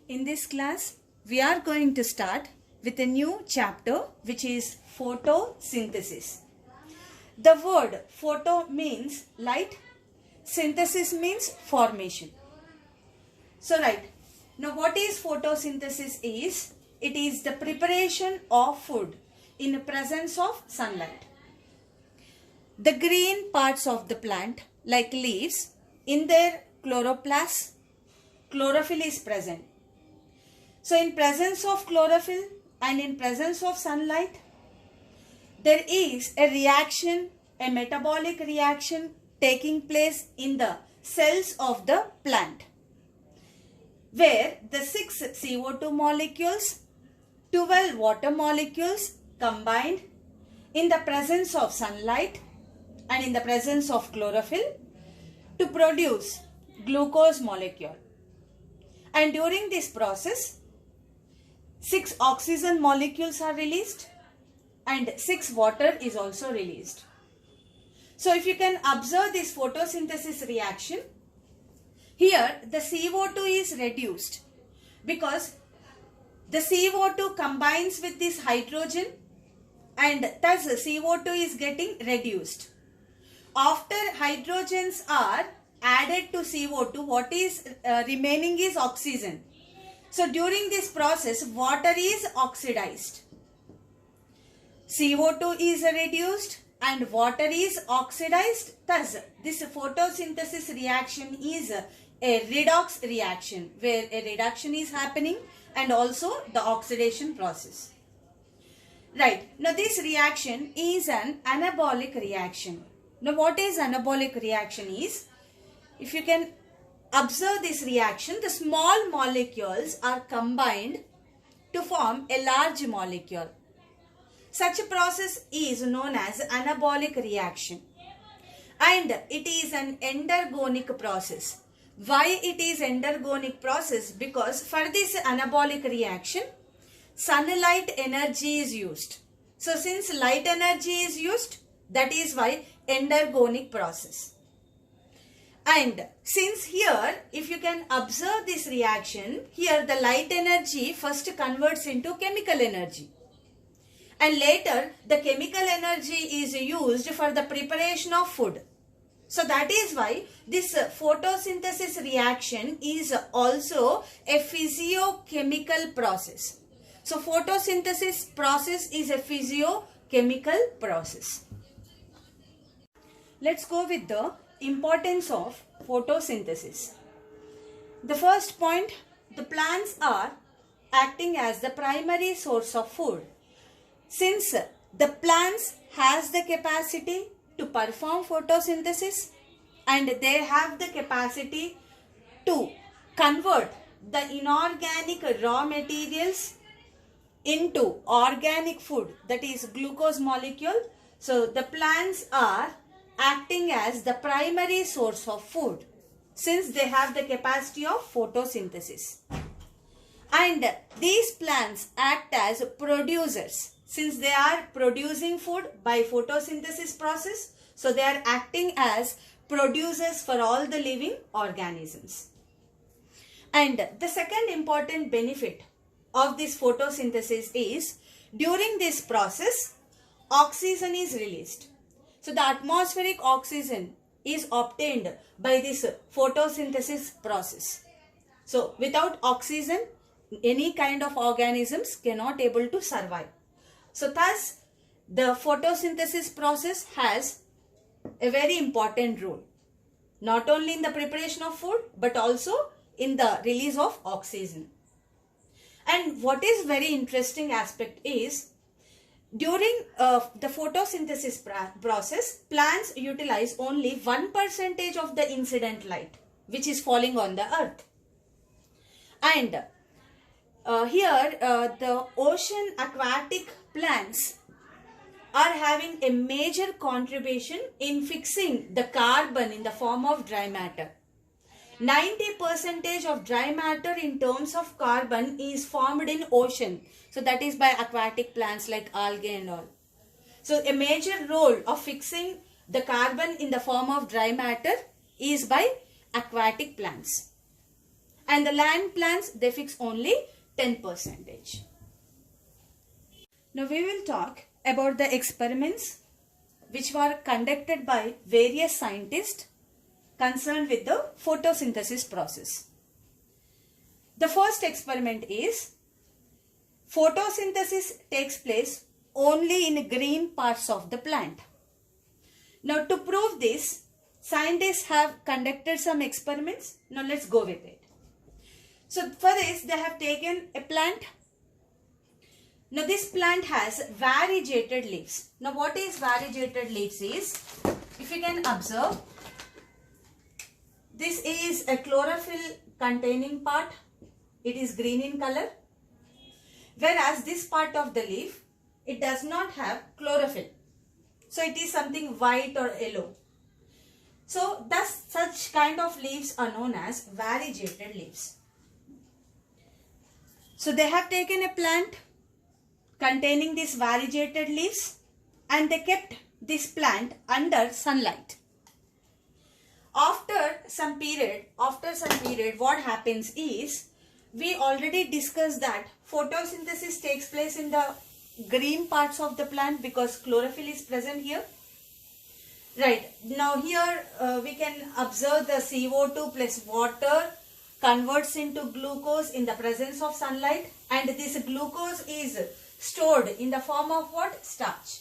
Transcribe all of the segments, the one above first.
In this class, we are going to start with a new chapter which is photosynthesis. The word photo means light, synthesis means formation. So right, now what is photosynthesis is? It is the preparation of food in the presence of sunlight. The green parts of the plant like leaves, in their chloroplast, chlorophyll is present. So in presence of chlorophyll and in presence of sunlight, there is a reaction, a metabolic reaction taking place in the cells of the plant, where the 6 CO2 molecules, 12 water molecules combined in the presence of sunlight and in the presence of chlorophyll to produce glucose molecule. And during this process, 6 oxygen molecules are released and 6 water is also released. So if you can observe this photosynthesis reaction, here the CO2 is reduced because the CO2 combines with this hydrogen and thus CO2 is getting reduced. After hydrogens are added to CO2, what is remaining is oxygen. So during this process, water is oxidized. CO2 is reduced and water is oxidized. Thus, this photosynthesis reaction is a redox reaction where a reduction is happening and also the oxidation process. Right. Now, this reaction is an anabolic reaction. Now, what is anabolic reaction is? If you can observe this reaction, the small molecules are combined to form a large molecule. Such a process is known as anabolic reaction, and it is an endergonic process. Why it is endergonic process? Because for this anabolic reaction, sunlight energy is used. So since light energy is used, that is why endergonic process. And since here, if you can observe this reaction, here the light energy first converts into chemical energy. And later, the chemical energy is used for the preparation of food. So that is why this photosynthesis reaction is also a physiochemical process. So photosynthesis process is a physiochemical process. Let's go with the importance of photosynthesis. The first point, the plants are acting as the primary source of food. Since the plants has the capacity to perform photosynthesis and they have the capacity to convert the inorganic raw materials into organic food, that is glucose molecule. So the plants are acting as the primary source of food since they have the capacity of photosynthesis. And these plants act as producers since they are producing food by photosynthesis process. So they are acting as producers for all the living organisms. And the second important benefit of this photosynthesis is during this process, oxygen is released. So the atmospheric oxygen is obtained by this photosynthesis process. So without oxygen, any kind of organisms cannot able to survive. So thus the photosynthesis process has a very important role, not only in the preparation of food but also in the release of oxygen. And what is very interesting aspect is, during the photosynthesis process, plants utilize only 1% of the incident light which is falling on the earth. And here the ocean aquatic plants are having a major contribution in fixing the carbon in the form of dry matter. 90% of dry matter in terms of carbon is formed in ocean. So that is by aquatic plants like algae and all. So a major role of fixing the carbon in the form of dry matter is by aquatic plants. and the land plants, they fix only 10%. Now we will talk about the experiments which were conducted by various scientists concerned with the photosynthesis process. The first experiment is photosynthesis takes place only in green parts of the plant. Now to prove this, scientists have conducted some experiments. Now let's go with it. So for this, they have taken a plant. Now this plant has variegated leaves. Now what is variegated leaves is, if you can observe, this is a chlorophyll containing part. It is green in color. Whereas this part of the leaf, it does not have chlorophyll. So it is something white or yellow. So thus such kind of leaves are known as variegated leaves. So they have taken a plant containing these variegated leaves and they kept this plant under sunlight. After some period, what happens is, we already discussed that photosynthesis takes place in the green parts of the plant because chlorophyll is present here. Right, now here we can observe the CO2 plus water converts into glucose in the presence of sunlight, and this glucose is stored in the form of what? Starch.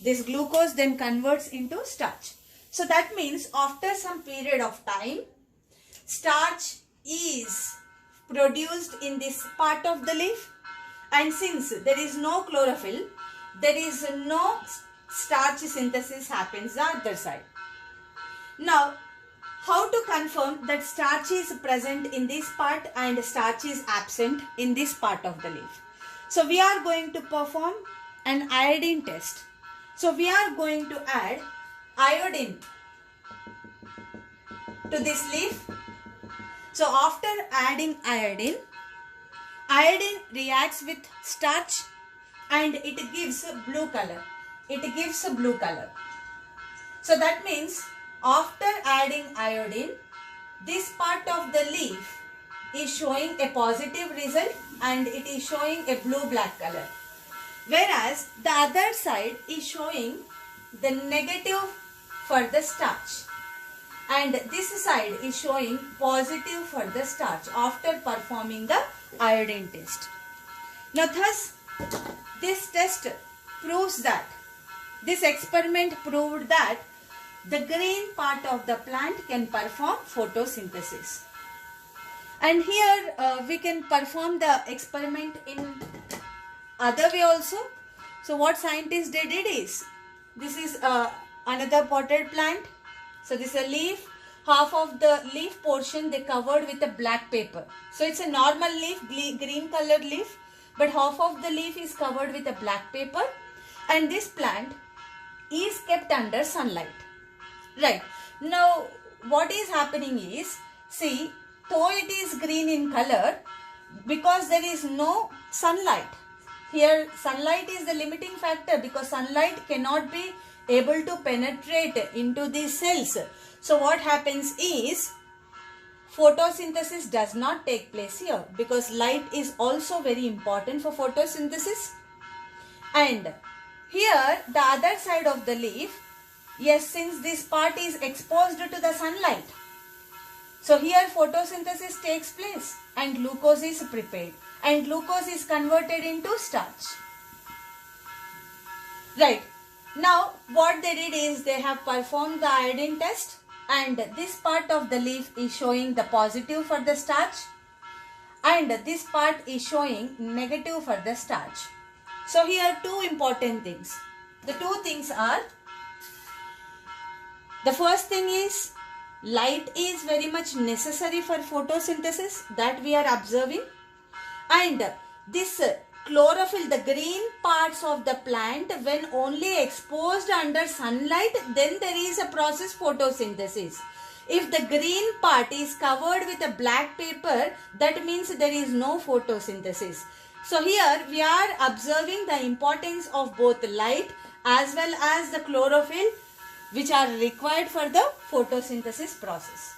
This glucose then converts into starch. So that means after some period of time, starch is produced in this part of the leaf, and since there is no chlorophyll, there is no starch synthesis happens the other side. Now, how to confirm that starch is present in this part and starch is absent in this part of the leaf? So we are going to perform an iodine test. So we are going to add iodine to this leaf. So after adding iodine, iodine reacts with starch and it gives blue color. It gives a blue color. So that means after adding iodine, this part of the leaf is showing a positive result and it is showing a blue-black color. Whereas the other side is showing the negative for the starch. And this side is showing positive for the starch after performing the iodine test. Now thus, this test proves that, this experiment proved that the green part of the plant can perform photosynthesis. And here we can perform the experiment in other way also. So what scientists did is, this is another potted plant. So this is a leaf. Half of the leaf portion they covered with a black paper. So it's a normal leaf, green colored leaf, but half of the leaf is covered with a black paper, and this plant is kept under sunlight. Right. Now what is happening is, see, though it is green in color, because there is no sunlight. Here sunlight is the limiting factor because sunlight cannot be able to penetrate into these cells. So what happens is, photosynthesis does not take place here because light is also very important for photosynthesis. And here the other side of the leaf, yes, since this part is exposed to the sunlight, so here photosynthesis takes place and glucose is prepared and glucose is converted into starch. Right. Now what they did is, they have performed the iodine test and this part of the leaf is showing the positive for the starch and this part is showing negative for the starch. So here two important things. The two things are, the first thing is, light is very much necessary for photosynthesis that we are observing, and this chlorophyll, the green parts of the plant, when only exposed under sunlight, then there is a process photosynthesis. If the green part is covered with a black paper, that means there is no photosynthesis. So here we are observing the importance of both light as well as the chlorophyll, which are required for the photosynthesis process.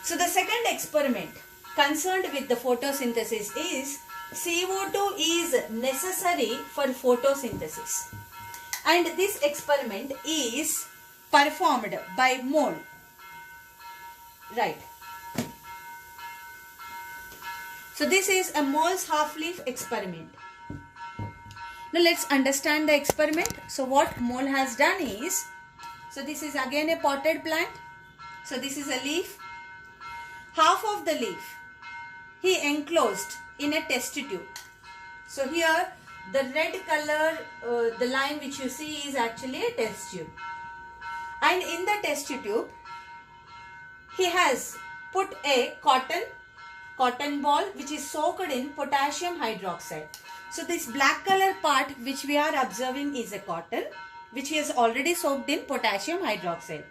So the second experiment concerned with the photosynthesis is CO2 is necessary for photosynthesis. And this experiment is performed by mole. Right. So this is a mole's half-leaf experiment. Now let's understand the experiment. So what mole has done is, so this is again a potted plant. So this is a leaf. Half of the leaf he enclosed in a test tube. So here the red color, the line which you see is actually a test tube. And in the test tube, he has put a cotton ball which is soaked in potassium hydroxide. So this black color part which we are observing is a cotton which he has already soaked in potassium hydroxide.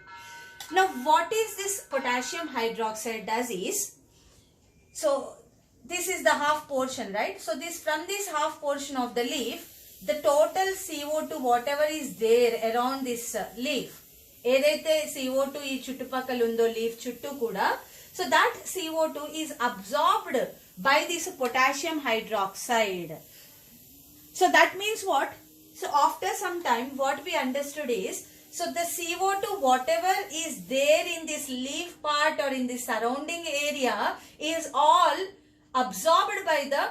Now what is this potassium hydroxide does is, so this is the half portion, right? So this, from this half portion of the leaf, the total CO2 whatever is there around this leaf, edaithe CO2 ee chuttupakkalundo leaf chuttu kuda, so that CO2 is absorbed by this potassium hydroxide. So that means what? So after some time what we understood is, so the CO2 whatever is there in this leaf part or in the surrounding area is all absorbed by the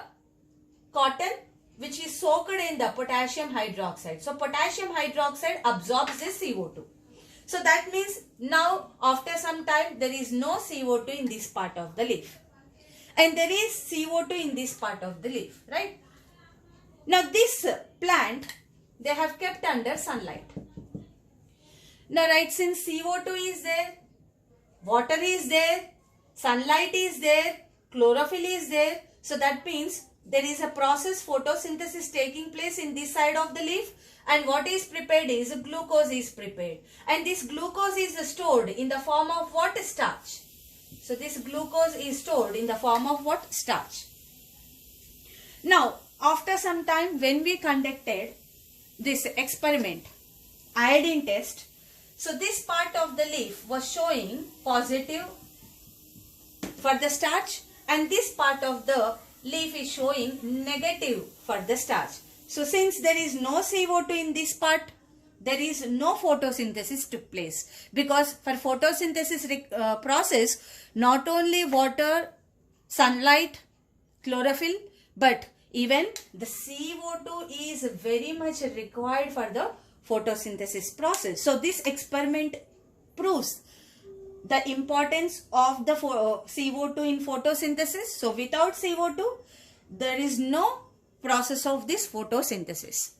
cotton which is soaked in the potassium hydroxide. So potassium hydroxide absorbs this CO2. So that means now after some time there is no CO2 in this part of the leaf. And there is CO2 in this part of the leaf, right? Now this plant they have kept under sunlight. Now right, since CO2 is there, water is there, sunlight is there, chlorophyll is there. So that means there is a process photosynthesis taking place in this side of the leaf, and what is prepared is glucose is prepared. And this glucose is stored in the form of what? Starch. So this glucose is stored in the form of what? Starch. Now after some time when we conducted this experiment, iodine test, so this part of the leaf was showing positive for the starch and this part of the leaf is showing negative for the starch. So since there is no CO2 in this part, there is no photosynthesis took place, because for photosynthesis process not only water, sunlight, chlorophyll, but even the CO2 is very much required for the photosynthesis process. So this experiment proves the importance of the CO2 in photosynthesis. So without CO2, there is no process of this photosynthesis.